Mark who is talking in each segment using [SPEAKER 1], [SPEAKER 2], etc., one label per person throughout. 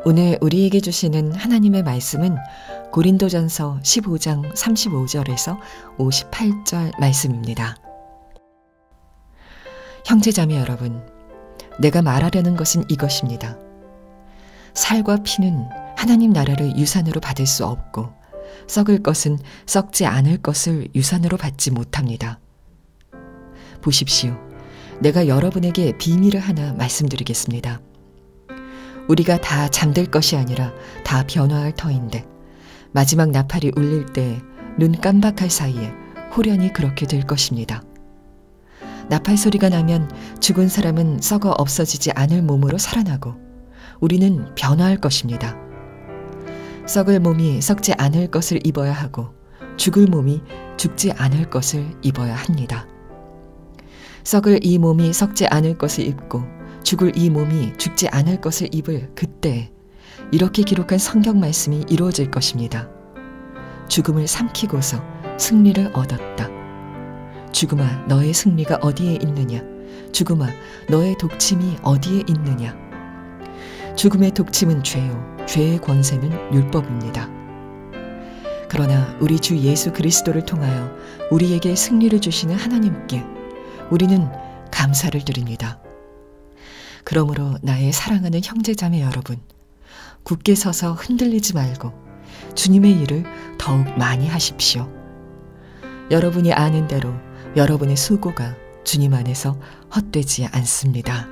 [SPEAKER 1] 오늘 우리에게 주시는 하나님의 말씀은 고린도전서 15장 35절에서 58절 말씀입니다. 형제자매 여러분, 내가 말하려는 것은 이것입니다. 살과 피는 하나님 나라를 유산으로 받을 수 없고 썩을 것은 썩지 않을 것을 유산으로 받지 못합니다. 보십시오. 내가 여러분에게 비밀을 하나 말씀드리겠습니다. 우리가 다 잠들 것이 아니라 다 변화할 터인데 마지막 나팔이 울릴 때 눈 깜박할 사이에 호련히 그렇게 될 것입니다. 나팔 소리가 나면 죽은 사람은 썩어 없어지지 않을 몸으로 살아나고 우리는 변화할 것입니다. 썩을 몸이 썩지 않을 것을 입어야 하고 죽을 몸이 죽지 않을 것을 입어야 합니다. 썩을 이 몸이 썩지 않을 것을 입고 죽을 이 몸이 죽지 않을 것을 입을 그때 이렇게 기록한 성경 말씀이 이루어질 것입니다. 죽음을 삼키고서 승리를 얻었다. 죽음아, 너의 승리가 어디에 있느냐? 죽음아, 너의 독침이 어디에 있느냐? 죽음의 독침은 죄요, 죄의 권세는 율법입니다. 그러나 우리 주 예수 그리스도를 통하여 우리에게 승리를 주시는 하나님께 우리는 감사를 드립니다. 그러므로 나의 사랑하는 형제자매 여러분, 굳게 서서 흔들리지 말고 주님의 일을 더욱 많이 하십시오. 여러분이 아는 대로 여러분의 수고가 주님 안에서 헛되지 않습니다.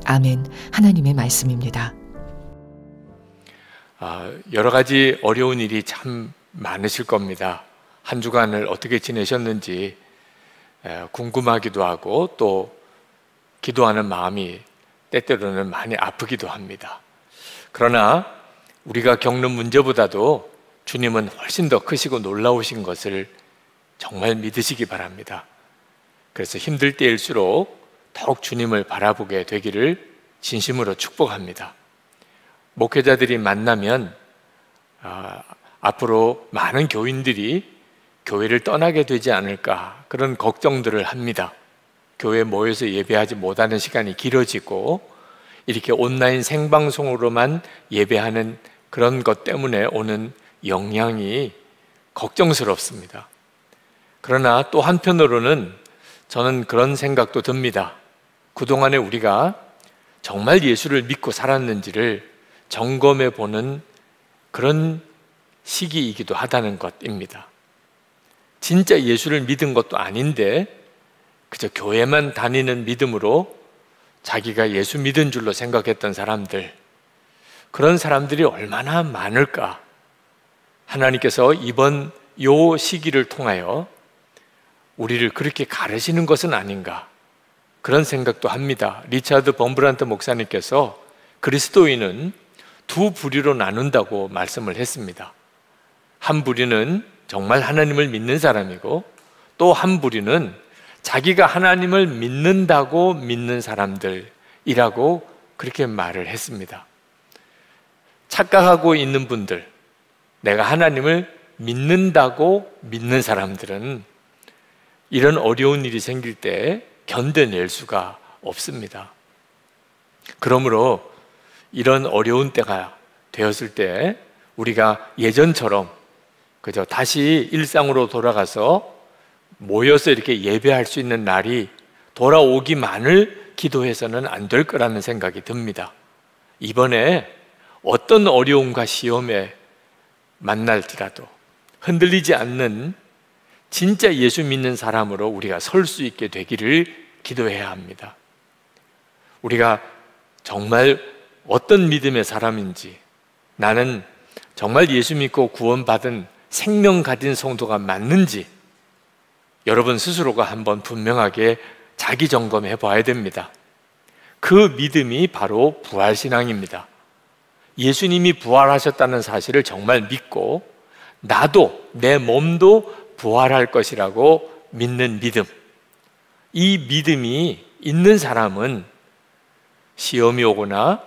[SPEAKER 1] 아멘. 하나님의 말씀입니다.
[SPEAKER 2] 여러 가지 어려운 일이 참 많으실 겁니다. 한 주간을 어떻게 지내셨는지 궁금하기도 하고 또 기도하는 마음이 때때로는 많이 아프기도 합니다. 그러나 우리가 겪는 문제보다도 주님은 훨씬 더 크시고 놀라우신 것을 정말 믿으시기 바랍니다. 그래서 힘들 때일수록 더욱 주님을 바라보게 되기를 진심으로 축복합니다. 목회자들이 만나면 앞으로 많은 교인들이 교회를 떠나게 되지 않을까 그런 걱정들을 합니다. 교회에 모여서 예배하지 못하는 시간이 길어지고 이렇게 온라인 생방송으로만 예배하는 그런 것 때문에 오는 영향이 걱정스럽습니다. 그러나 또 한편으로는 저는 그런 생각도 듭니다. 그동안에 우리가 정말 예수를 믿고 살았는지를 점검해 보는 그런 시기이기도 하다는 것입니다. 진짜 예수를 믿은 것도 아닌데 그저 교회만 다니는 믿음으로 자기가 예수 믿은 줄로 생각했던 사람들, 그런 사람들이 얼마나 많을까? 하나님께서 이번 요 시기를 통하여 우리를 그렇게 가르치는 것은 아닌가, 그런 생각도 합니다. 리차드 범브란트 목사님께서 그리스도인은 두 부류로 나눈다고 말씀을 했습니다. 한 부류는 정말 하나님을 믿는 사람이고 또 한 부류는 자기가 하나님을 믿는다고 믿는 사람들이라고 그렇게 말을 했습니다. 착각하고 있는 분들, 내가 하나님을 믿는다고 믿는 사람들은 이런 어려운 일이 생길 때 견뎌낼 수가 없습니다. 그러므로 이런 어려운 때가 되었을 때 우리가 예전처럼 그저 다시 일상으로 돌아가서 모여서 이렇게 예배할 수 있는 날이 돌아오기만을 기도해서는 안 될 거라는 생각이 듭니다. 이번에 어떤 어려움과 시험에 만날지라도 흔들리지 않는 진짜 예수 믿는 사람으로 우리가 설 수 있게 되기를 기도해야 합니다. 우리가 정말 어떤 믿음의 사람인지, 나는 정말 예수 믿고 구원받은 생명 가진 성도가 맞는지 여러분 스스로가 한번 분명하게 자기 점검해 봐야 됩니다. 그 믿음이 바로 부활신앙입니다. 예수님이 부활하셨다는 사실을 정말 믿고 나도, 내 몸도 부활할 것이라고 믿는 믿음, 이 믿음이 있는 사람은 시험이 오거나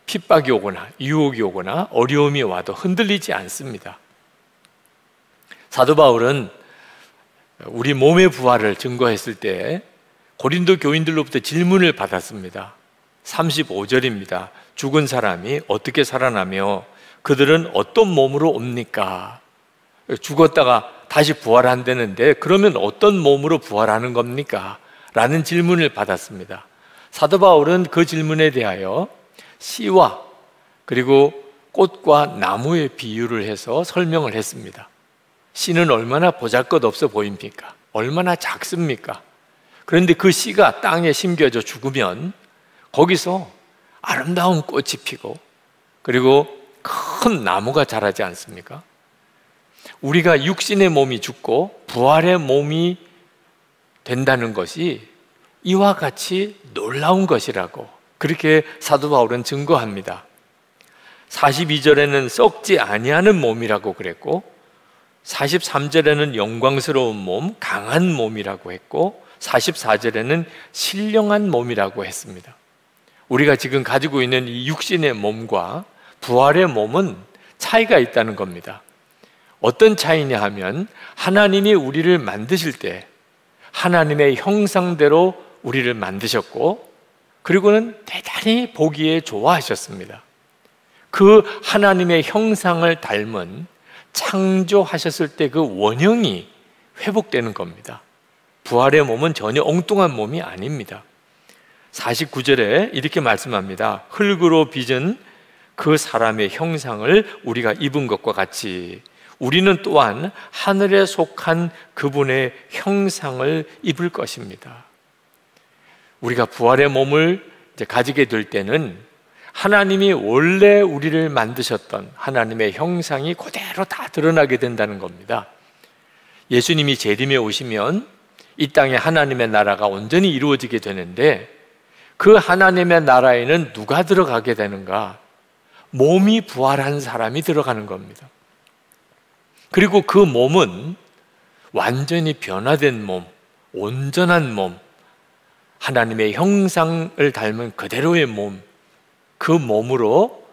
[SPEAKER 2] 핍박이 오거나 유혹이 오거나 어려움이 와도 흔들리지 않습니다. 사도 바울은 우리 몸의 부활을 증거했을 때 고린도 교인들로부터 질문을 받았습니다. 35절입니다. 죽은 사람이 어떻게 살아나며 그들은 어떤 몸으로 옵니까? 죽었다가 다시 부활한다는데 그러면 어떤 몸으로 부활하는 겁니까? 라는 질문을 받았습니다. 사도 바울은 그 질문에 대하여 씨와 그리고 꽃과 나무의 비유를 해서 설명을 했습니다. 씨는 얼마나 보잘것없어 보입니까? 얼마나 작습니까? 그런데 그 씨가 땅에 심겨져 죽으면 거기서 아름다운 꽃이 피고 그리고 큰 나무가 자라지 않습니까? 우리가 육신의 몸이 죽고 부활의 몸이 된다는 것이 이와 같이 놀라운 것이라고 그렇게 사도 바울은 증거합니다. 42절에는 썩지 아니하는 몸이라고 그랬고 43절에는 영광스러운 몸, 강한 몸이라고 했고 44절에는 신령한 몸이라고 했습니다. 우리가 지금 가지고 있는 이 육신의 몸과 부활의 몸은 차이가 있다는 겁니다. 어떤 차이냐 하면 하나님이 우리를 만드실 때 하나님의 형상대로 우리를 만드셨고 그리고는 대단히 보기에 좋아하셨습니다. 그 하나님의 형상을 닮은 창조하셨을 때 그 원형이 회복되는 겁니다. 부활의 몸은 전혀 엉뚱한 몸이 아닙니다. 49절에 이렇게 말씀합니다. 흙으로 빚은 그 사람의 형상을 우리가 입은 것과 같이 우리는 또한 하늘에 속한 그분의 형상을 입을 것입니다. 우리가 부활의 몸을 이제 가지게 될 때는 하나님이 원래 우리를 만드셨던 하나님의 형상이 그대로 다 드러나게 된다는 겁니다. 예수님이 재림에 오시면 이 땅에 하나님의 나라가 온전히 이루어지게 되는데 그 하나님의 나라에는 누가 들어가게 되는가? 몸이 부활한 사람이 들어가는 겁니다. 그리고 그 몸은 완전히 변화된 몸, 온전한 몸, 하나님의 형상을 닮은 그대로의 몸, 그 몸으로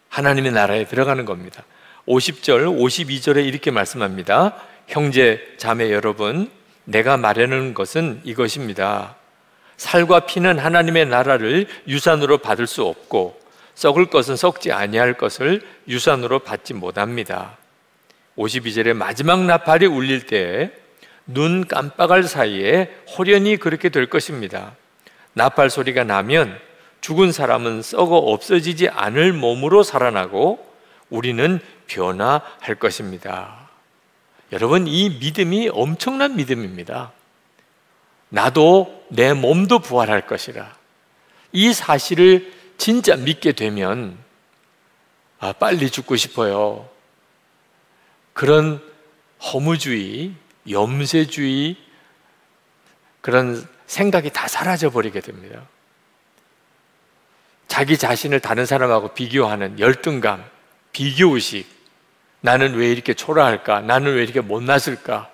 [SPEAKER 2] 하나님의 나라에 들어가는 겁니다. 50절, 52절에 이렇게 말씀합니다. 형제, 자매 여러분, 내가 말하는 것은 이것입니다. 살과 피는 하나님의 나라를 유산으로 받을 수 없고 썩을 것은 썩지 아니할 것을 유산으로 받지 못합니다. 52절에 마지막 나팔이 울릴 때 눈 깜빡할 사이에 호련히 그렇게 될 것입니다. 나팔 소리가 나면 죽은 사람은 썩어 없어지지 않을 몸으로 살아나고 우리는 변화할 것입니다. 여러분, 이 믿음이 엄청난 믿음입니다. 나도 내 몸도 부활할 것이라. 이 사실을 진짜 믿게 되면 빨리 죽고 싶어요. 그런 허무주의, 염세주의, 그런 생각이 다 사라져 버리게 됩니다. 자기 자신을 다른 사람하고 비교하는 열등감, 비교의식, 나는 왜 이렇게 초라할까? 나는 왜 이렇게 못났을까?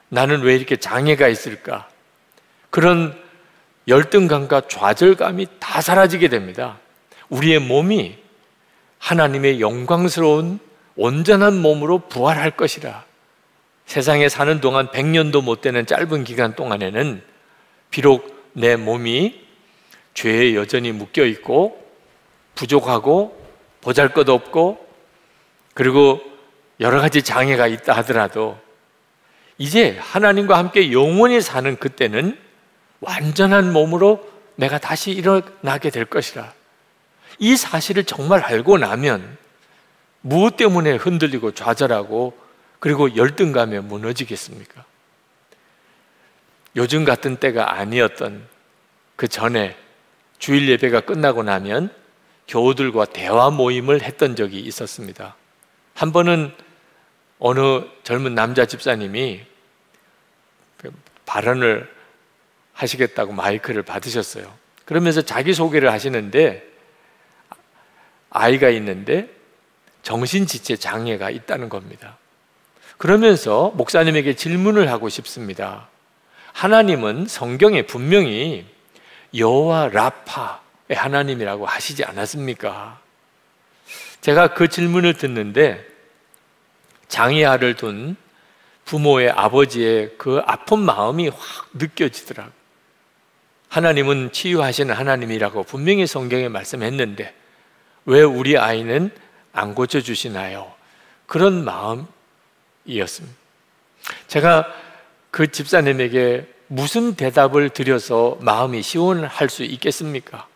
[SPEAKER 2] 나는 왜 이렇게 장애가 있을까? 그런 열등감과 좌절감이 다 사라지게 됩니다. 우리의 몸이 하나님의 영광스러운 온전한 몸으로 부활할 것이라. 세상에 사는 동안 100년도 못 되는 짧은 기간 동안에는 비록 내 몸이 죄에 여전히 묶여 있고 부족하고 보잘것없고 그리고 여러 가지 장애가 있다 하더라도 이제 하나님과 함께 영원히 사는 그때는 완전한 몸으로 내가 다시 일어나게 될 것이라. 이 사실을 정말 알고 나면 무엇 때문에 흔들리고 좌절하고 그리고 열등감에 무너지겠습니까? 요즘 같은 때가 아니었던 그 전에 주일 예배가 끝나고 나면 교우들과 대화 모임을 했던 적이 있었습니다. 한 번은 어느 젊은 남자 집사님이 발언을 하시겠다고 마이크를 받으셨어요. 그러면서 자기소개를 하시는데 아이가 있는데 정신지체 장애가 있다는 겁니다. 그러면서 목사님에게 질문을 하고 싶습니다. 하나님은 성경에 분명히 여호와 라파의 하나님이라고 하시지 않았습니까? 제가 그 질문을 듣는데 장애아를 둔 부모의 아버지의 그 아픈 마음이 확 느껴지더라고요. 하나님은 치유하시는 하나님이라고 분명히 성경에 말씀했는데 왜 우리 아이는 안 고쳐주시나요? 그런 마음이었습니다. 제가 그 집사님에게 무슨 대답을 드려서 마음이 시원할 수 있겠습니까?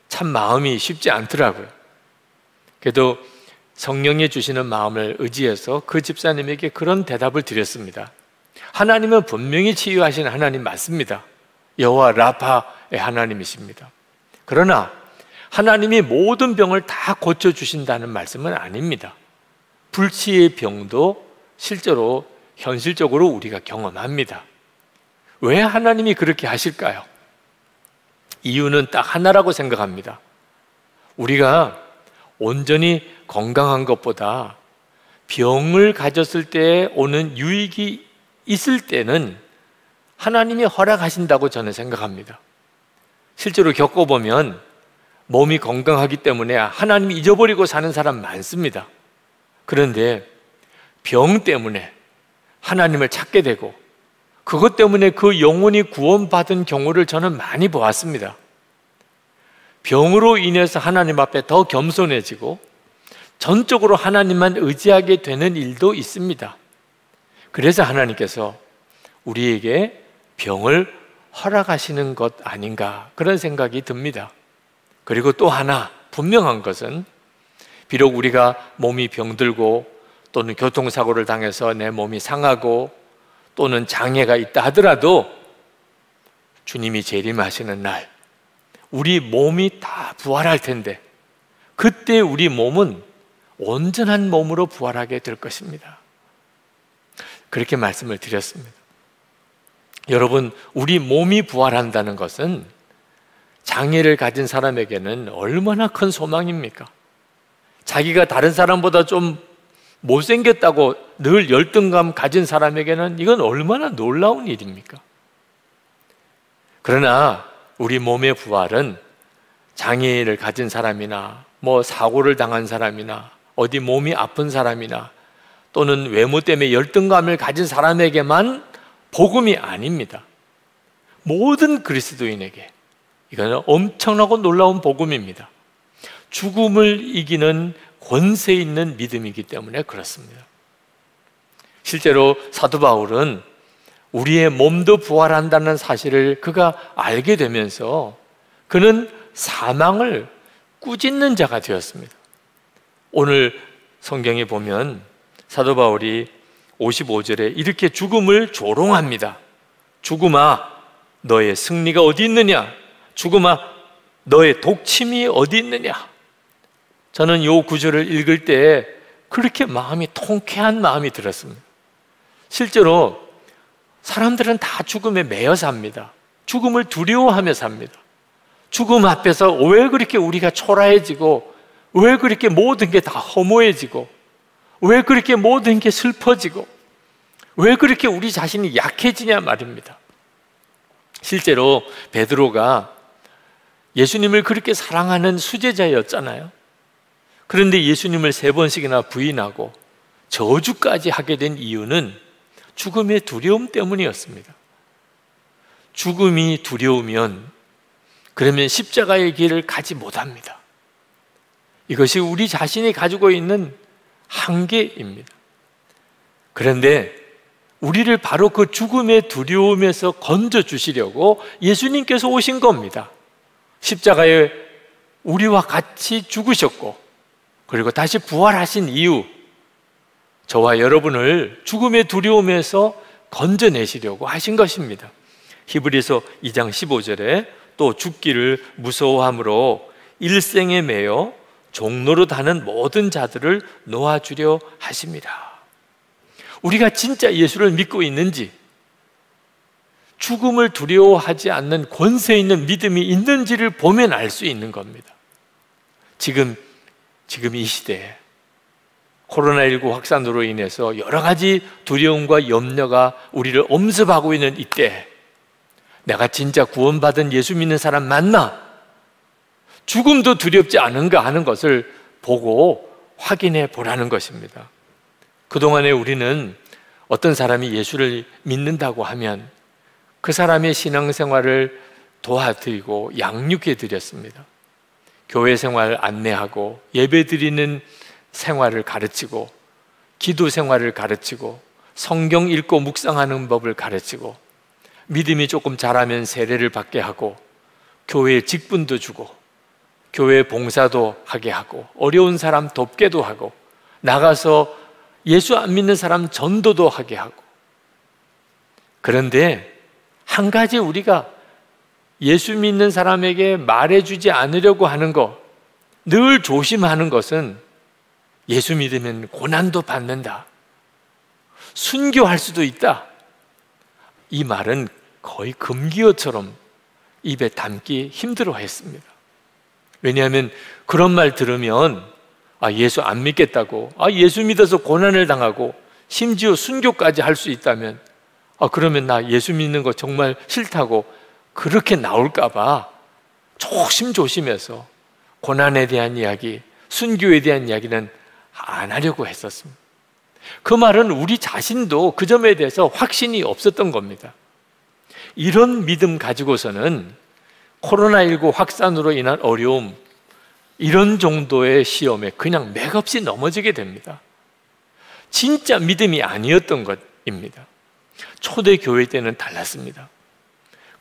[SPEAKER 2] 참 마음이 쉽지 않더라고요. 그래도 성령이 주시는 마음을 의지해서 그 집사님에게 그런 대답을 드렸습니다. 하나님은 분명히 치유하시는 하나님 맞습니다. 여호와 라파의 하나님이십니다. 그러나 하나님이 모든 병을 다 고쳐주신다는 말씀은 아닙니다. 불치의 병도 실제로 현실적으로 우리가 경험합니다. 왜 하나님이 그렇게 하실까요? 이유는 딱 하나라고 생각합니다. 우리가 온전히 건강한 것보다 병을 가졌을 때 오는 유익이 있을 때는 하나님이 허락하신다고 저는 생각합니다. 실제로 겪어보면 몸이 건강하기 때문에 하나님이 잊어버리고 사는 사람 많습니다. 그런데 병 때문에 하나님을 찾게 되고 그것 때문에 그 영혼이 구원받은 경우를 저는 많이 보았습니다. 병으로 인해서 하나님 앞에 더 겸손해지고 전적으로 하나님만 의지하게 되는 일도 있습니다. 그래서 하나님께서 우리에게 병을 허락하시는 것 아닌가 그런 생각이 듭니다. 그리고 또 하나 분명한 것은 비록 우리가 몸이 병들고 또는 교통사고를 당해서 내 몸이 상하고 또는 장애가 있다 하더라도 주님이 재림하시는 날 우리 몸이 다 부활할 텐데 그때 우리 몸은 온전한 몸으로 부활하게 될 것입니다. 그렇게 말씀을 드렸습니다. 여러분, 우리 몸이 부활한다는 것은 장애를 가진 사람에게는 얼마나 큰 소망입니까? 자기가 다른 사람보다 좀 못생겼다고 늘 열등감 가진 사람에게는 이건 얼마나 놀라운 일입니까? 그러나 우리 몸의 부활은 장애를 가진 사람이나 사고를 당한 사람이나 어디 몸이 아픈 사람이나 또는 외모 때문에 열등감을 가진 사람에게만 복음이 아닙니다. 모든 그리스도인에게 이거는 엄청나고 놀라운 복음입니다. 죽음을 이기는 권세 있는 믿음이기 때문에 그렇습니다. 실제로 사도 바울은 우리의 몸도 부활한다는 사실을 그가 알게 되면서 그는 사망을 꾸짖는 자가 되었습니다. 오늘 성경에 보면 사도 바울이 55절에 이렇게 죽음을 조롱합니다. 죽음아, 너의 승리가 어디 있느냐? 죽음아, 너의 독침이 어디 있느냐? 저는 이 구절을 읽을 때 그렇게 마음이 통쾌한 마음이 들었습니다. 실제로 사람들은 다 죽음에 매여 삽니다. 죽음을 두려워하며 삽니다. 죽음 앞에서 왜 그렇게 우리가 초라해지고 왜 그렇게 모든 게 다 허무해지고 왜 그렇게 모든 게 슬퍼지고 왜 그렇게 우리 자신이 약해지냐 말입니다. 실제로 베드로가 예수님을 그렇게 사랑하는 수제자였잖아요. 그런데 예수님을 3번씩이나 부인하고 저주까지 하게 된 이유는 죽음의 두려움 때문이었습니다. 죽음이 두려우면 그러면 십자가의 길을 가지 못합니다. 이것이 우리 자신이 가지고 있는 한계입니다. 그런데 우리를 바로 그 죽음의 두려움에서 건져주시려고 예수님께서 오신 겁니다. 십자가에 우리와 같이 죽으셨고 그리고 다시 부활하신 이유, 저와 여러분을 죽음의 두려움에서 건져내시려고 하신 것입니다. 히브리서 2장 15절에 또 죽기를 무서워함으로 일생에 매여 종노릇 하는 모든 자들을 놓아주려 하십니다. 우리가 진짜 예수를 믿고 있는지, 죽음을 두려워하지 않는 권세 있는 믿음이 있는지를 보면 알 수 있는 겁니다. 지금 이 시대에 코로나19 확산으로 인해서 여러 가지 두려움과 염려가 우리를 엄습하고 있는 이때 내가 진짜 구원받은 예수 믿는 사람 맞나? 죽음도 두렵지 않은가 하는 것을 보고 확인해 보라는 것입니다. 그동안에 우리는 어떤 사람이 예수를 믿는다고 하면 그 사람의 신앙생활을 도와드리고 양육해 드렸습니다. 교회 생활 안내하고 예배 드리는 생활을 가르치고 기도 생활을 가르치고 성경 읽고 묵상하는 법을 가르치고 믿음이 조금 자라면 세례를 받게 하고 교회에 직분도 주고 교회 봉사도 하게 하고 어려운 사람 돕게도 하고 나가서 예수 안 믿는 사람 전도도 하게 하고. 그런데 한 가지 우리가 예수 믿는 사람에게 말해주지 않으려고 하는 것, 늘 조심하는 것은 예수 믿으면 고난도 받는다, 순교할 수도 있다, 이 말은 거의 금기어처럼 입에 담기 힘들어 했습니다. 왜냐하면 그런 말 들으면 예수 안 믿겠다고, 예수 믿어서 고난을 당하고 심지어 순교까지 할 수 있다면 그러면 나 예수 믿는 거 정말 싫다고 그렇게 나올까 봐 조심조심해서 고난에 대한 이야기, 순교에 대한 이야기는 안 하려고 했었습니다. 그 말은 우리 자신도 그 점에 대해서 확신이 없었던 겁니다. 이런 믿음 가지고서는 코로나19 확산으로 인한 어려움, 이런 정도의 시험에 그냥 맥없이 넘어지게 됩니다. 진짜 믿음이 아니었던 것입니다. 초대교회 때는 달랐습니다.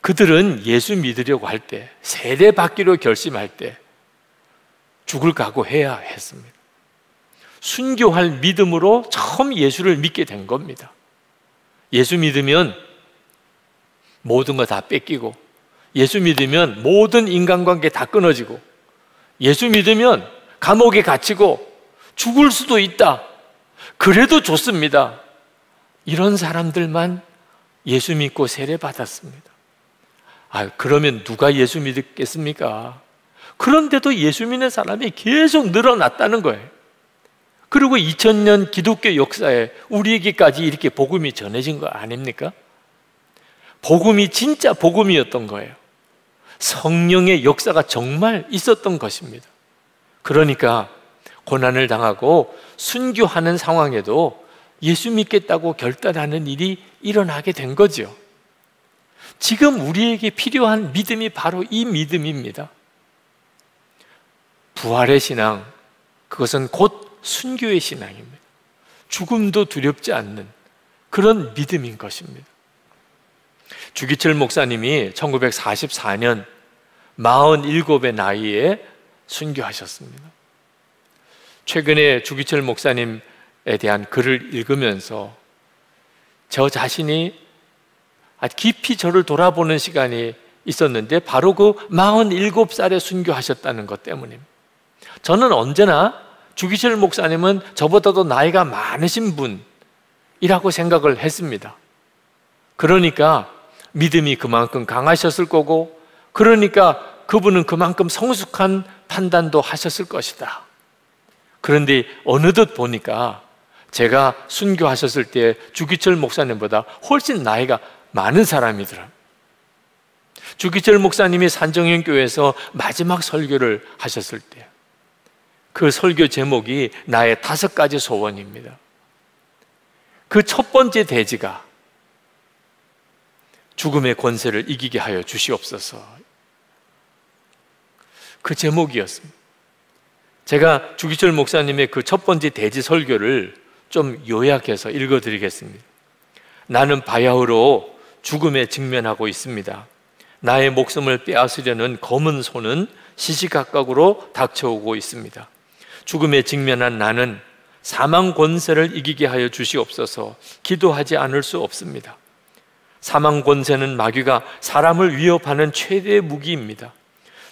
[SPEAKER 2] 그들은 예수 믿으려고 할 때, 세례 받기로 결심할 때 죽을 각오해야 했습니다. 순교할 믿음으로 처음 예수를 믿게 된 겁니다. 예수 믿으면 모든 거 다 뺏기고, 예수 믿으면 모든 인간관계 다 끊어지고, 예수 믿으면 감옥에 갇히고 죽을 수도 있다, 그래도 좋습니다, 이런 사람들만 예수 믿고 세례 받았습니다. 그러면 누가 예수 믿겠습니까? 그런데도 예수 믿는 사람이 계속 늘어났다는 거예요. 그리고 2000년 기독교 역사에 우리에게까지 이렇게 복음이 전해진 거 아닙니까? 복음이 진짜 복음이었던 거예요. 성령의 역사가 정말 있었던 것입니다. 그러니까 고난을 당하고 순교하는 상황에도 예수 믿겠다고 결단하는 일이 일어나게 된 거죠. 지금 우리에게 필요한 믿음이 바로 이 믿음입니다. 부활의 신앙, 그것은 곧 순교의 신앙입니다. 죽음도 두렵지 않는 그런 믿음인 것입니다. 주기철 목사님이 1944년 47의 나이에 순교하셨습니다. 최근에 주기철 목사님에 대한 글을 읽으면서 저 자신이 깊이 저를 돌아보는 시간이 있었는데, 바로 그 47살에 순교하셨다는 것 때문입니다. 저는 언제나 주기철 목사님은 저보다도 나이가 많으신 분이라고 생각을 했습니다. 그러니까 믿음이 그만큼 강하셨을 거고, 그러니까 그분은 그만큼 성숙한 판단도 하셨을 것이다. 그런데 어느덧 보니까 제가 순교하셨을 때 주기철 목사님보다 훨씬 나이가 많은 사람이더라고요. 주기철 목사님이 산정현교회에서 마지막 설교를 하셨을 때 그 설교 제목이 나의 5가지 소원입니다. 그 첫 번째 대지가 죽음의 권세를 이기게 하여 주시옵소서, 그 제목이었습니다. 제가 주기철 목사님의 그 첫 번째 대지 설교를 좀 요약해서 읽어드리겠습니다. 나는 바야흐로 죽음에 직면하고 있습니다. 나의 목숨을 빼앗으려는 검은 손은 시시각각으로 닥쳐오고 있습니다. 죽음에 직면한 나는 사망 권세를 이기게 하여 주시옵소서 기도하지 않을 수 없습니다. 사망 권세는 마귀가 사람을 위협하는 최대의 무기입니다.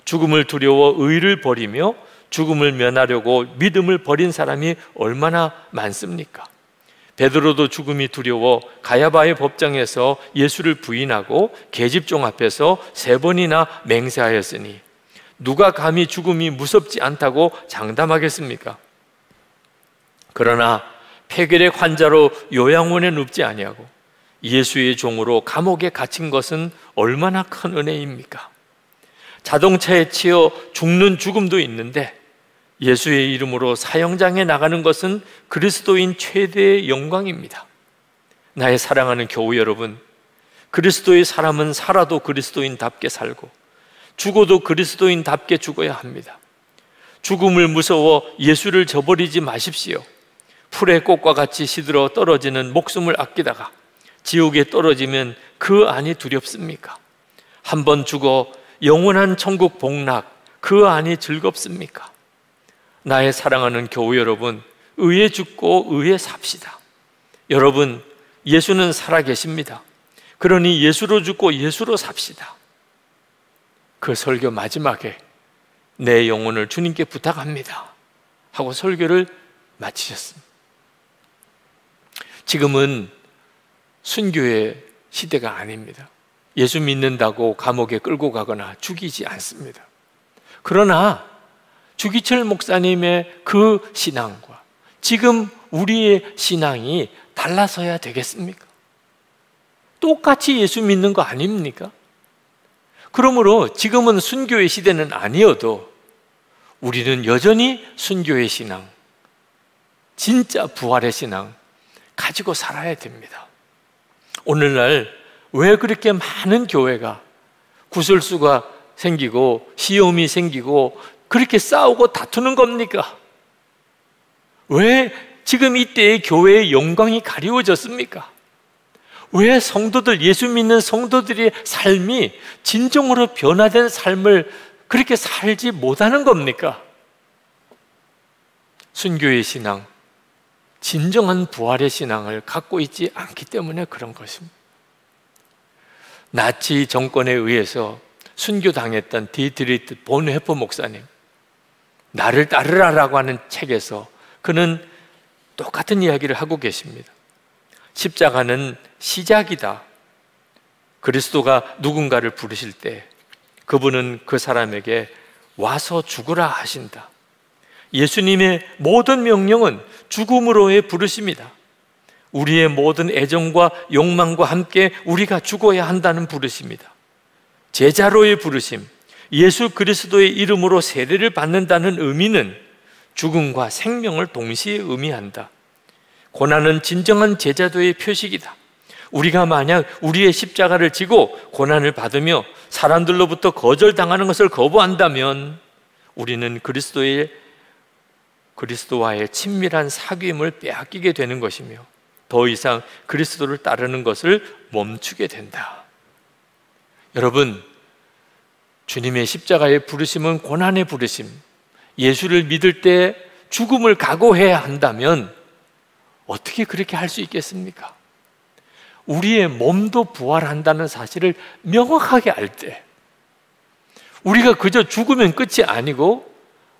[SPEAKER 2] 죽음을 두려워 의를 버리며 죽음을 면하려고 믿음을 버린 사람이 얼마나 많습니까? 베드로도 죽음이 두려워 가야바의 법정에서 예수를 부인하고 계집종 앞에서 3번이나 맹세하였으니 누가 감히 죽음이 무섭지 않다고 장담하겠습니까? 그러나 폐결핵 환자로 요양원에 눕지 아니하고 예수의 종으로 감옥에 갇힌 것은 얼마나 큰 은혜입니까? 자동차에 치여 죽는 죽음도 있는데 예수의 이름으로 사형장에 나가는 것은 그리스도인 최대의 영광입니다. 나의 사랑하는 교우 여러분, 그리스도의 사람은 살아도 그리스도인답게 살고 죽어도 그리스도인답게 죽어야 합니다. 죽음을 무서워 예수를 저버리지 마십시오. 풀의 꽃과 같이 시들어 떨어지는 목숨을 아끼다가 지옥에 떨어지면 그 안이 두렵습니까? 한번 죽어 영원한 천국 복락, 그 안이 즐겁습니까? 나의 사랑하는 교우 여러분, 의에 죽고 의에 삽시다. 여러분, 예수는 살아계십니다. 그러니 예수로 죽고 예수로 삽시다. 그 설교 마지막에 내 영혼을 주님께 부탁합니다 하고 설교를 마치셨습니다. 지금은 순교의 시대가 아닙니다. 예수 믿는다고 감옥에 끌고 가거나 죽이지 않습니다. 그러나 주기철 목사님의 그 신앙과 지금 우리의 신앙이 달라서야 되겠습니까? 똑같이 예수 믿는 거 아닙니까? 그러므로 지금은 순교의 시대는 아니어도 우리는 여전히 순교의 신앙, 진짜 부활의 신앙 가지고 살아야 됩니다. 오늘날 왜 그렇게 많은 교회가 구설수가 생기고 시험이 생기고 그렇게 싸우고 다투는 겁니까? 왜 지금 이때의 교회의 영광이 가리워졌습니까? 왜 성도들, 예수 믿는 성도들의 삶이 진정으로 변화된 삶을 그렇게 살지 못하는 겁니까? 순교의 신앙, 진정한 부활의 신앙을 갖고 있지 않기 때문에 그런 것입니다. 나치 정권에 의해서 순교당했던 디트리트 본헤퍼 목사님, 나를 따르라라고 하는 책에서 그는 똑같은 이야기를 하고 계십니다. 십자가는 시작이다. 그리스도가 누군가를 부르실 때 그분은 그 사람에게 와서 죽으라 하신다. 예수님의 모든 명령은 죽음으로의 부르심이다. 우리의 모든 애정과 욕망과 함께 우리가 죽어야 한다는 부르심이다. 제자로의 부르심, 예수 그리스도의 이름으로 세례를 받는다는 의미는 죽음과 생명을 동시에 의미한다. 고난은 진정한 제자도의 표식이다. 우리가 만약 우리의 십자가를 지고 고난을 받으며 사람들로부터 거절당하는 것을 거부한다면 우리는 그리스도와의 친밀한 사귐을 빼앗기게 되는 것이며 더 이상 그리스도를 따르는 것을 멈추게 된다. 여러분, 주님의 십자가의 부르심은 고난의 부르심, 예수를 믿을 때 죽음을 각오해야 한다면 어떻게 그렇게 할 수 있겠습니까? 우리의 몸도 부활한다는 사실을 명확하게 알 때, 우리가 그저 죽으면 끝이 아니고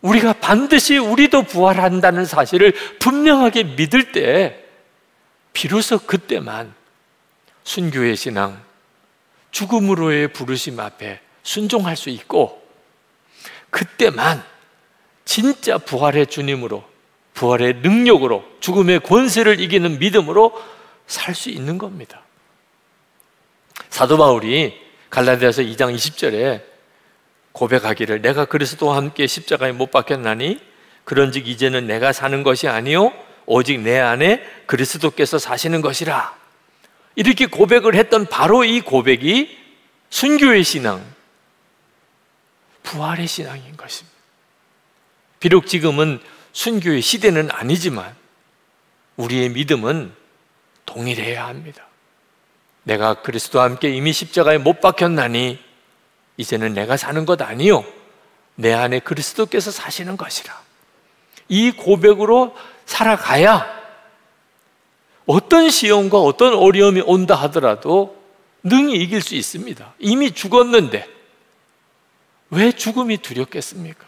[SPEAKER 2] 우리가 반드시 우리도 부활한다는 사실을 분명하게 믿을 때 비로소 그때만 순교의 신앙, 죽음으로의 부르심 앞에 순종할 수 있고, 그때만 진짜 부활의 주님으로, 부활의 능력으로, 죽음의 권세를 이기는 믿음으로 살 수 있는 겁니다. 사도 바울이 갈라디아서 2장 20절에 고백하기를 내가 그리스도와 함께 십자가에 못 박혔나니 그런즉 이제는 내가 사는 것이 아니요 오직 내 안에 그리스도께서 사시는 것이라, 이렇게 고백을 했던 바로 이 고백이 순교의 신앙, 부활의 신앙인 것입니다. 비록 지금은 순교의 시대는 아니지만 우리의 믿음은 동일해야 합니다. 내가 그리스도와 함께 이미 십자가에 못 박혔나니 이제는 내가 사는 것 아니요 내 안에 그리스도께서 사시는 것이라. 이 고백으로 살아가야 어떤 시험과 어떤 어려움이 온다 하더라도 능히 이길 수 있습니다. 이미 죽었는데 왜 죽음이 두렵겠습니까?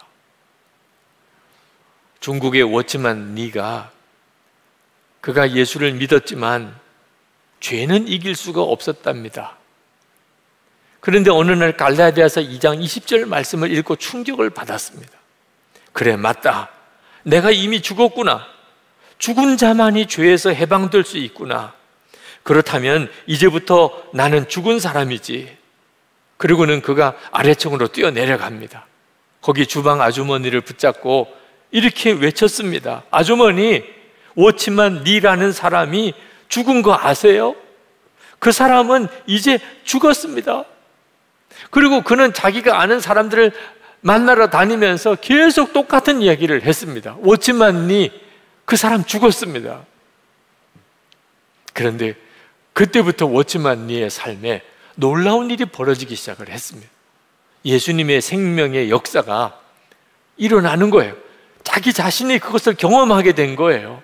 [SPEAKER 2] 중국의 워치만 리가, 그가 예수를 믿었지만 죄는 이길 수가 없었답니다. 그런데 어느 날 갈라디아서 2장 20절 말씀을 읽고 충격을 받았습니다. 그래, 맞다. 내가 이미 죽었구나. 죽은 자만이 죄에서 해방될 수 있구나. 그렇다면 이제부터 나는 죽은 사람이지. 그리고는 그가 아래층으로 뛰어내려갑니다. 거기 주방 아주머니를 붙잡고 이렇게 외쳤습니다. 아주머니, 워치만 리라는 사람이 죽은 거 아세요? 그 사람은 이제 죽었습니다. 그리고 그는 자기가 아는 사람들을 만나러 다니면서 계속 똑같은 이야기를 했습니다. 워치만이 그 사람 죽었습니다. 그런데 그때부터 워치만리의 삶에 놀라운 일이 벌어지기 시작을 했습니다. 예수님의 생명의 역사가 일어나는 거예요. 자기 자신이 그것을 경험하게 된 거예요.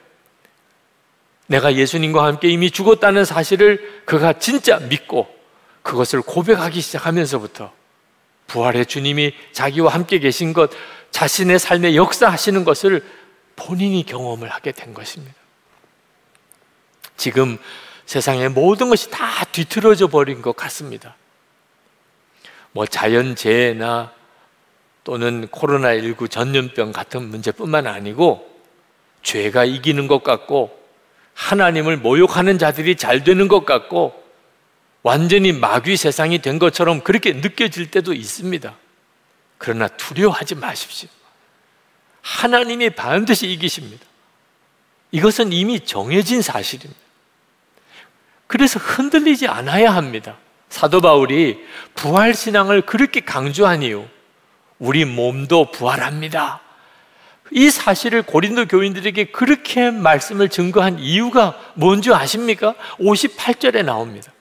[SPEAKER 2] 내가 예수님과 함께 이미 죽었다는 사실을 그가 진짜 믿고 그것을 고백하기 시작하면서부터 부활의 주님이 자기와 함께 계신 것, 자신의 삶에 역사하시는 것을 본인이 경험을 하게 된 것입니다. 지금 세상의 모든 것이 다 뒤틀어져 버린 것 같습니다. 자연재해나 또는 코로나19 전염병 같은 문제뿐만 아니고 죄가 이기는 것 같고 하나님을 모욕하는 자들이 잘 되는 것 같고 완전히 마귀 세상이 된 것처럼 그렇게 느껴질 때도 있습니다. 그러나 두려워하지 마십시오. 하나님이 반드시 이기십니다. 이것은 이미 정해진 사실입니다. 그래서 흔들리지 않아야 합니다. 사도 바울이 부활신앙을 그렇게 강조한 이유, 우리 몸도 부활합니다. 이 사실을 고린도 교인들에게 그렇게 말씀을 증거한 이유가 뭔지 아십니까? 58절에 나옵니다.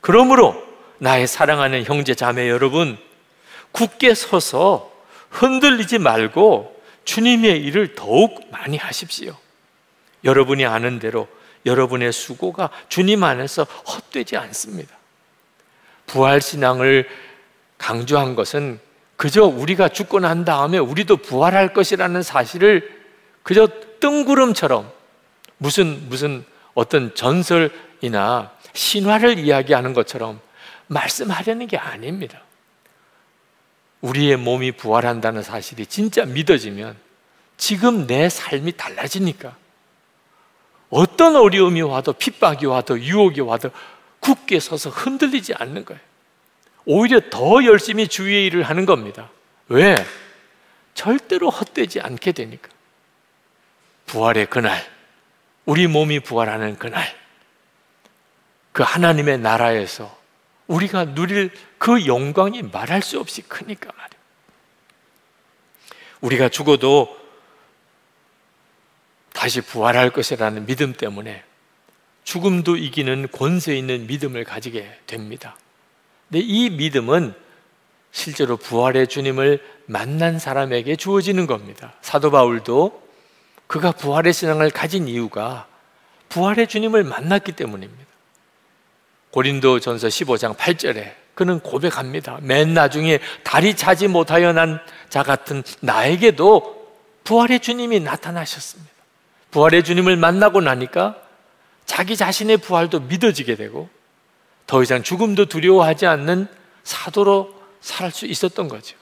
[SPEAKER 2] 그러므로 나의 사랑하는 형제 자매 여러분, 굳게 서서 흔들리지 말고 주님의 일을 더욱 많이 하십시오. 여러분이 아는 대로 여러분의 수고가 주님 안에서 헛되지 않습니다. 부활신앙을 강조한 것은 그저 우리가 죽고 난 다음에 우리도 부활할 것이라는 사실을 그저 뜬구름처럼 무슨 어떤 전설이나 신화를 이야기하는 것처럼 말씀하려는 게 아닙니다. 우리의 몸이 부활한다는 사실이 진짜 믿어지면 지금 내 삶이 달라지니까 어떤 어려움이 와도 핍박이 와도 유혹이 와도 굳게 서서 흔들리지 않는 거예요. 오히려 더 열심히 주의 일을 하는 겁니다. 왜? 절대로 헛되지 않게 되니까. 부활의 그날, 우리 몸이 부활하는 그날, 그 하나님의 나라에서 우리가 누릴 그 영광이 말할 수 없이 크니까 말이에요. 우리가 죽어도 다시 부활할 것이라는 믿음 때문에 죽음도 이기는 권세 있는 믿음을 가지게 됩니다. 근데 이 믿음은 실제로 부활의 주님을 만난 사람에게 주어지는 겁니다. 사도 바울도 그가 부활의 신앙을 가진 이유가 부활의 주님을 만났기 때문입니다. 고린도전서 15장 8절에 그는 고백합니다. 맨 나중에 다리 차지 못하여 난 자 같은 나에게도 부활의 주님이 나타나셨습니다. 부활의 주님을 만나고 나니까 자기 자신의 부활도 믿어지게 되고 더 이상 죽음도 두려워하지 않는 사도로 살 수 있었던 거죠.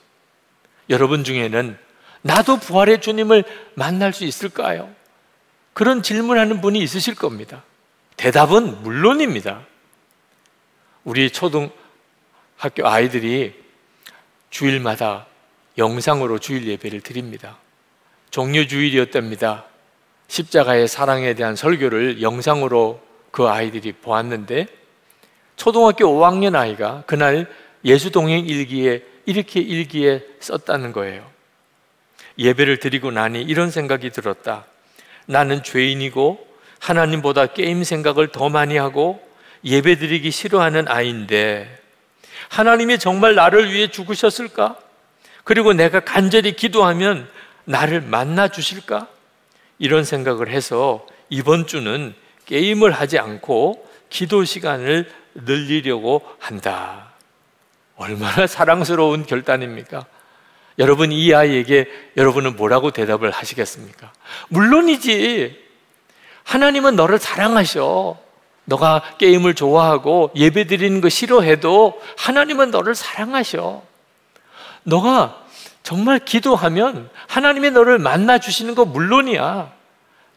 [SPEAKER 2] 여러분 중에는 나도 부활의 주님을 만날 수 있을까요? 그런 질문하는 분이 있으실 겁니다. 대답은 물론입니다. 우리 초등학교 아이들이 주일마다 영상으로 주일 예배를 드립니다. 종료주일이었답니다. 십자가의 사랑에 대한 설교를 영상으로 그 아이들이 보았는데 초등학교 5학년 아이가 그날 예수동행 일기에 이렇게 일기에 썼다는 거예요. 예배를 드리고 나니 이런 생각이 들었다. 나는 죄인이고 하나님보다 게임 생각을 더 많이 하고 예배 드리기 싫어하는 아이인데 하나님이 정말 나를 위해 죽으셨을까? 그리고 내가 간절히 기도하면 나를 만나 주실까? 이런 생각을 해서 이번 주는 게임을 하지 않고 기도 시간을 늘리려고 한다. 얼마나 사랑스러운 결단입니까? 여러분, 이 아이에게 여러분은 뭐라고 대답을 하시겠습니까? 물론이지. 하나님은 너를 사랑하셔. 너가 게임을 좋아하고 예배 드리는 거 싫어해도 하나님은 너를 사랑하셔. 너가 정말 기도하면 하나님이 너를 만나 주시는 거 물론이야.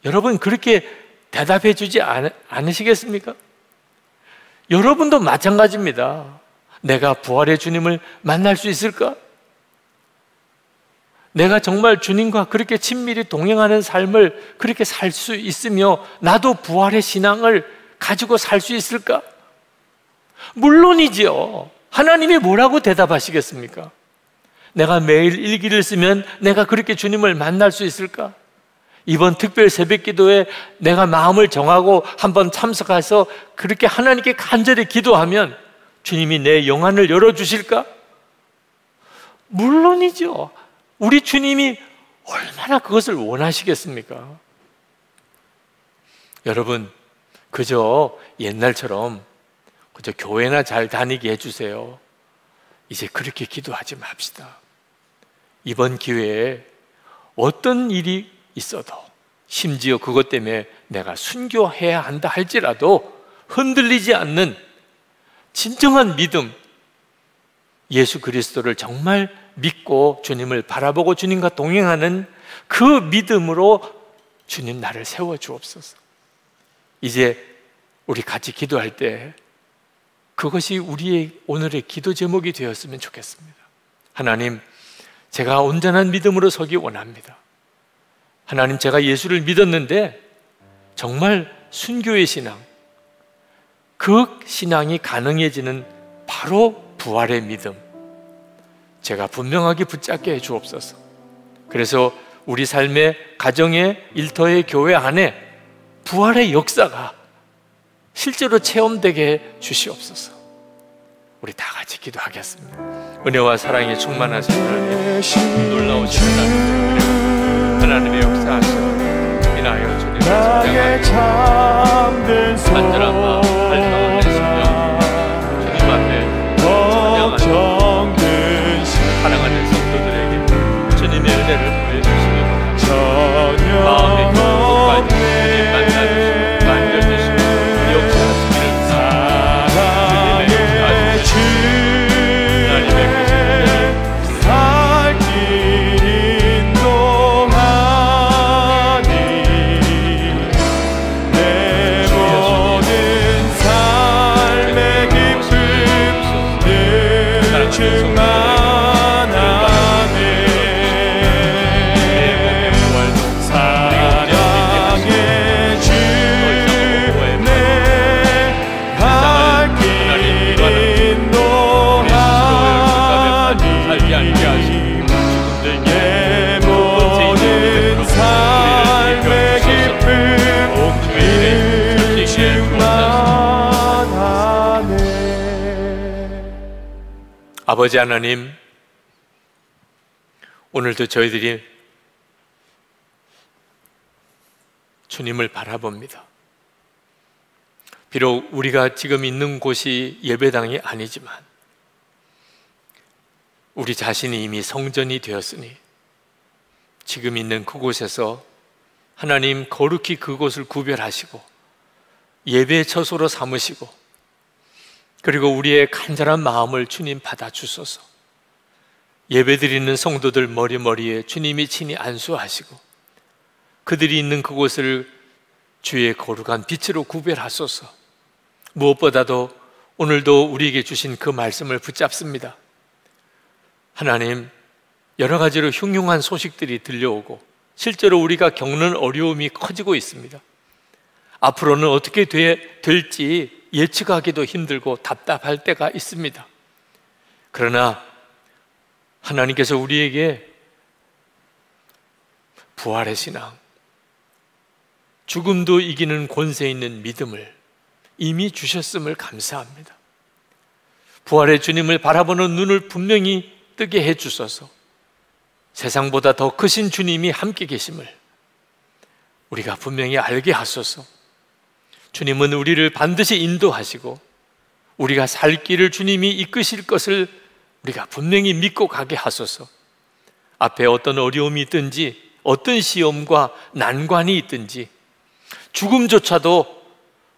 [SPEAKER 2] 여러분, 그렇게 대답해 주지 않으시겠습니까? 여러분도 마찬가지입니다. 내가 부활의 주님을 만날 수 있을까? 내가 정말 주님과 그렇게 친밀히 동행하는 삶을 그렇게 살 수 있으며 나도 부활의 신앙을 가지고 살 수 있을까? 물론이지요. 하나님이 뭐라고 대답하시겠습니까? 내가 매일 일기를 쓰면 내가 그렇게 주님을 만날 수 있을까? 이번 특별 새벽 기도에 내가 마음을 정하고 한번 참석해서 그렇게 하나님께 간절히 기도하면 주님이 내 영안을 열어주실까? 물론이죠. 우리 주님이 얼마나 그것을 원하시겠습니까? 여러분, 그저 옛날처럼 그저 교회나 잘 다니게 해주세요. 이제 그렇게 기도하지 맙시다. 이번 기회에 어떤 일이 있어도, 심지어 그것 때문에 내가 순교해야 한다 할지라도 흔들리지 않는 진정한 믿음, 예수 그리스도를 정말 믿고 주님을 바라보고 주님과 동행하는 그 믿음으로 주님 나를 세워주옵소서. 이제 우리 같이 기도할 때 그것이 우리의 오늘의 기도 제목이 되었으면 좋겠습니다. 하나님, 제가 온전한 믿음으로 서기 원합니다. 하나님, 제가 예수를 믿었는데 정말 순교의 신앙, 그 신앙이 가능해지는 바로 부활의 믿음, 제가 분명하게 붙잡게 해 주옵소서. 그래서 우리 삶의 가정의 일터의 교회 안에 부활의 역사가 실제로 체험되게 해 주시옵소서. 우리 다 같이 기도하겠습니다. 은혜와 사랑에 충만하신 하나님, 놀라우신 하나님의 역사하시고 인하여 주님을 찬양하며 간절한 마음, 발성한 내 심령 주님 앞에 찬양하며 사랑하는 성도들에게 주님의 은혜를 보여주시기 바랍니다. 마음의 기쁨과 주님 만나주시고 만져주시고 역사하시기를 주님의 역사하시기를 하나님의 아버지 하나님, 오늘도 저희들이 주님을 바라봅니다. 비록 우리가 지금 있는 곳이 예배당이 아니지만 우리 자신이 이미 성전이 되었으니 지금 있는 그곳에서 하나님 거룩히 그곳을 구별하시고 예배의 처소로 삼으시고, 그리고 우리의 간절한 마음을 주님 받아주소서. 예배드리는 성도들 머리머리에 주님이 친히 안수하시고 그들이 있는 그곳을 주의 거룩한 빛으로 구별하소서. 무엇보다도 오늘도 우리에게 주신 그 말씀을 붙잡습니다. 하나님, 여러 가지로 흉흉한 소식들이 들려오고 실제로 우리가 겪는 어려움이 커지고 있습니다. 앞으로는 어떻게 될지 예측하기도 힘들고 답답할 때가 있습니다. 그러나 하나님께서 우리에게 부활의 신앙, 죽음도 이기는 권세 있는 믿음을 이미 주셨음을 감사합니다. 부활의 주님을 바라보는 눈을 분명히 뜨게 해주셔서 세상보다 더 크신 주님이 함께 계심을 우리가 분명히 알게 하소서. 주님은 우리를 반드시 인도하시고 우리가 살 길을 주님이 이끄실 것을 우리가 분명히 믿고 가게 하소서. 앞에 어떤 어려움이 있든지 어떤 시험과 난관이 있든지 죽음조차도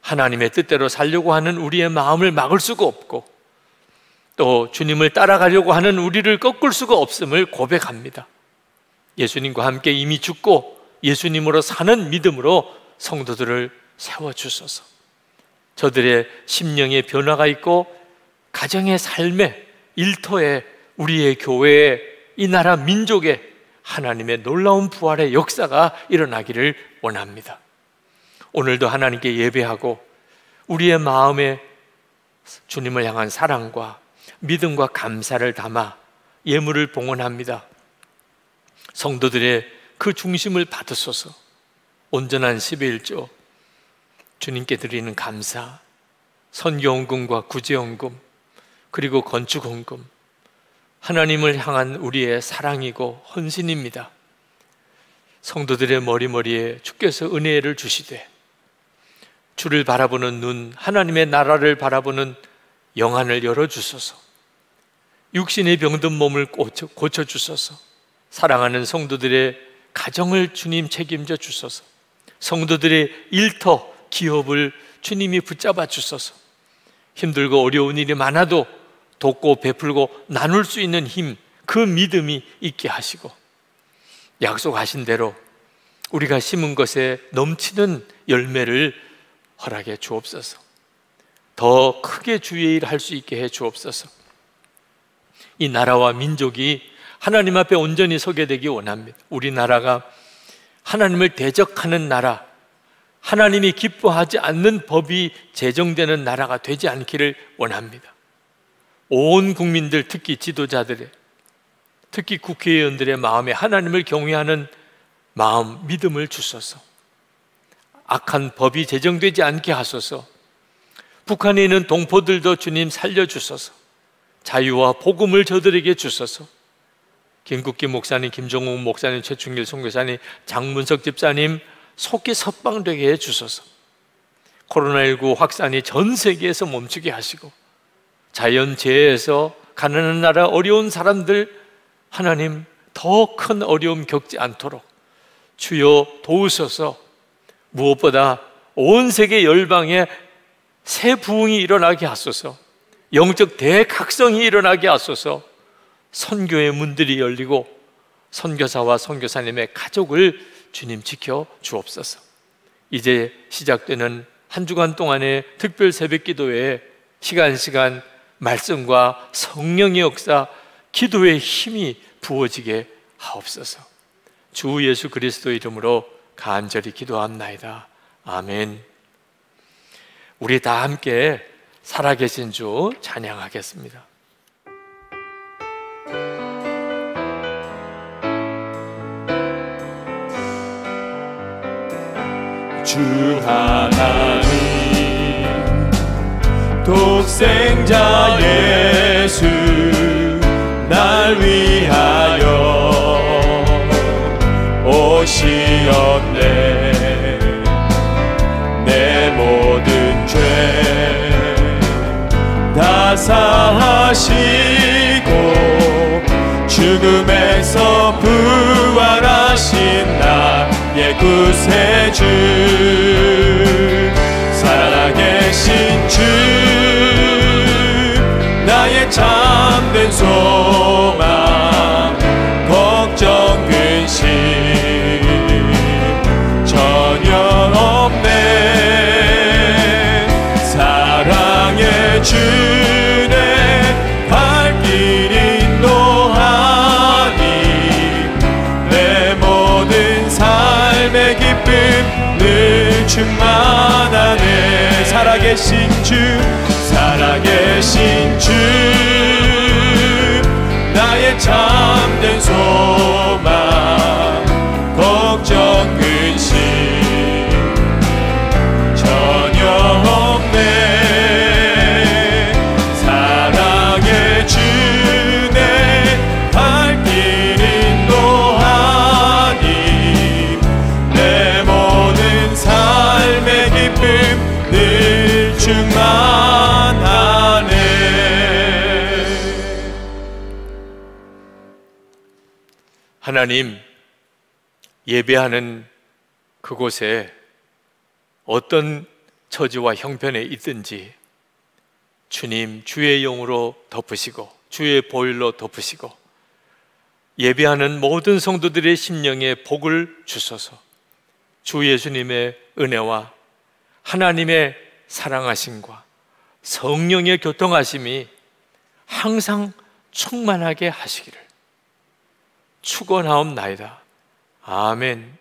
[SPEAKER 2] 하나님의 뜻대로 살려고 하는 우리의 마음을 막을 수가 없고 또 주님을 따라가려고 하는 우리를 꺾을 수가 없음을 고백합니다. 예수님과 함께 이미 죽고 예수님으로 사는 믿음으로 성도들을 세워주소서. 저들의 심령의 변화가 있고 가정의 삶에, 일터에, 우리의 교회에, 이 나라 민족에 하나님의 놀라운 부활의 역사가 일어나기를 원합니다. 오늘도 하나님께 예배하고 우리의 마음에 주님을 향한 사랑과 믿음과 감사를 담아 예물을 봉헌합니다. 성도들의 그 중심을 받으소서. 온전한 11조, 주님께 드리는 감사, 선교헌금과 구제헌금, 그리고 건축헌금, 하나님을 향한 우리의 사랑이고 헌신입니다. 성도들의 머리머리에 주께서 은혜를 주시되 주를 바라보는 눈, 하나님의 나라를 바라보는 영안을 열어주소서. 육신의 병든 몸을 고쳐주소서. 사랑하는 성도들의 가정을 주님 책임져 주소서. 성도들의 일터, 기업을 주님이 붙잡아 주소서. 힘들고 어려운 일이 많아도 돕고 베풀고 나눌 수 있는 힘, 그 믿음이 있게 하시고, 약속하신 대로 우리가 심은 것에 넘치는 열매를 허락해 주옵소서. 더 크게 주의 일 할 수 있게 해 주옵소서. 이 나라와 민족이 하나님 앞에 온전히 서게 되기 원합니다. 우리나라가 하나님을 대적하는 나라, 하나님이 기뻐하지 않는 법이 제정되는 나라가 되지 않기를 원합니다. 온 국민들, 특히 지도자들의, 특히 국회의원들의 마음에 하나님을 경외하는 마음, 믿음을 주소서. 악한 법이 제정되지 않게 하소서. 북한에 있는 동포들도 주님 살려주소서. 자유와 복음을 저들에게 주소서. 김국기 목사님, 김종욱 목사님, 최충길 선교사님, 장문석 집사님 속히 석방되게 해주소서. 코로나19 확산이 전 세계에서 멈추게 하시고, 자연재해에서 가난한 나라 어려운 사람들 하나님 더 큰 어려움 겪지 않도록 주여 도우소서. 무엇보다 온 세계 열방에 새 부흥이 일어나게 하소서. 영적 대각성이 일어나게 하소서. 선교의 문들이 열리고 선교사와 선교사님의 가족을 주님 지켜 주옵소서. 이제 시작되는 한 주간 동안의 특별 새벽 기도에 시간 말씀과 성령의 역사, 기도의 힘이 부어지게 하옵소서. 주 예수 그리스도 이름으로 간절히 기도합나이다. 아멘. 우리 다 함께 살아계신 주 찬양하겠습니다.
[SPEAKER 3] 주 하나님 독생자 예수 날 위하여 오시었네. 내 모든 죄 다 사하시고 죽음에서 부활하신 나의 구세주, 살아계신 주, 나의 참된 소망, 걱정 근심 전혀 없네. 사랑의 주내 발길 인도하니 내 모든 삶의 기쁨 늘 충만하네. 살아계신 주, 살아계신 주, 나의 참된 소망, 걱정 근심 전혀 없네. 사랑의 주내 발길 인도하니 내 모든 삶의 기쁨 늘 충만하네.
[SPEAKER 2] 하나님, 예배하는 그곳에 어떤 처지와 형편에 있든지 주님 주의 영으로 덮으시고 주의 보혈로 덮으시고 예배하는 모든 성도들의 심령에 복을 주소서. 주 예수님의 은혜와 하나님의 사랑하심과 성령의 교통하심이 항상 충만하게 하시기를 축원하옵나이다. 아멘.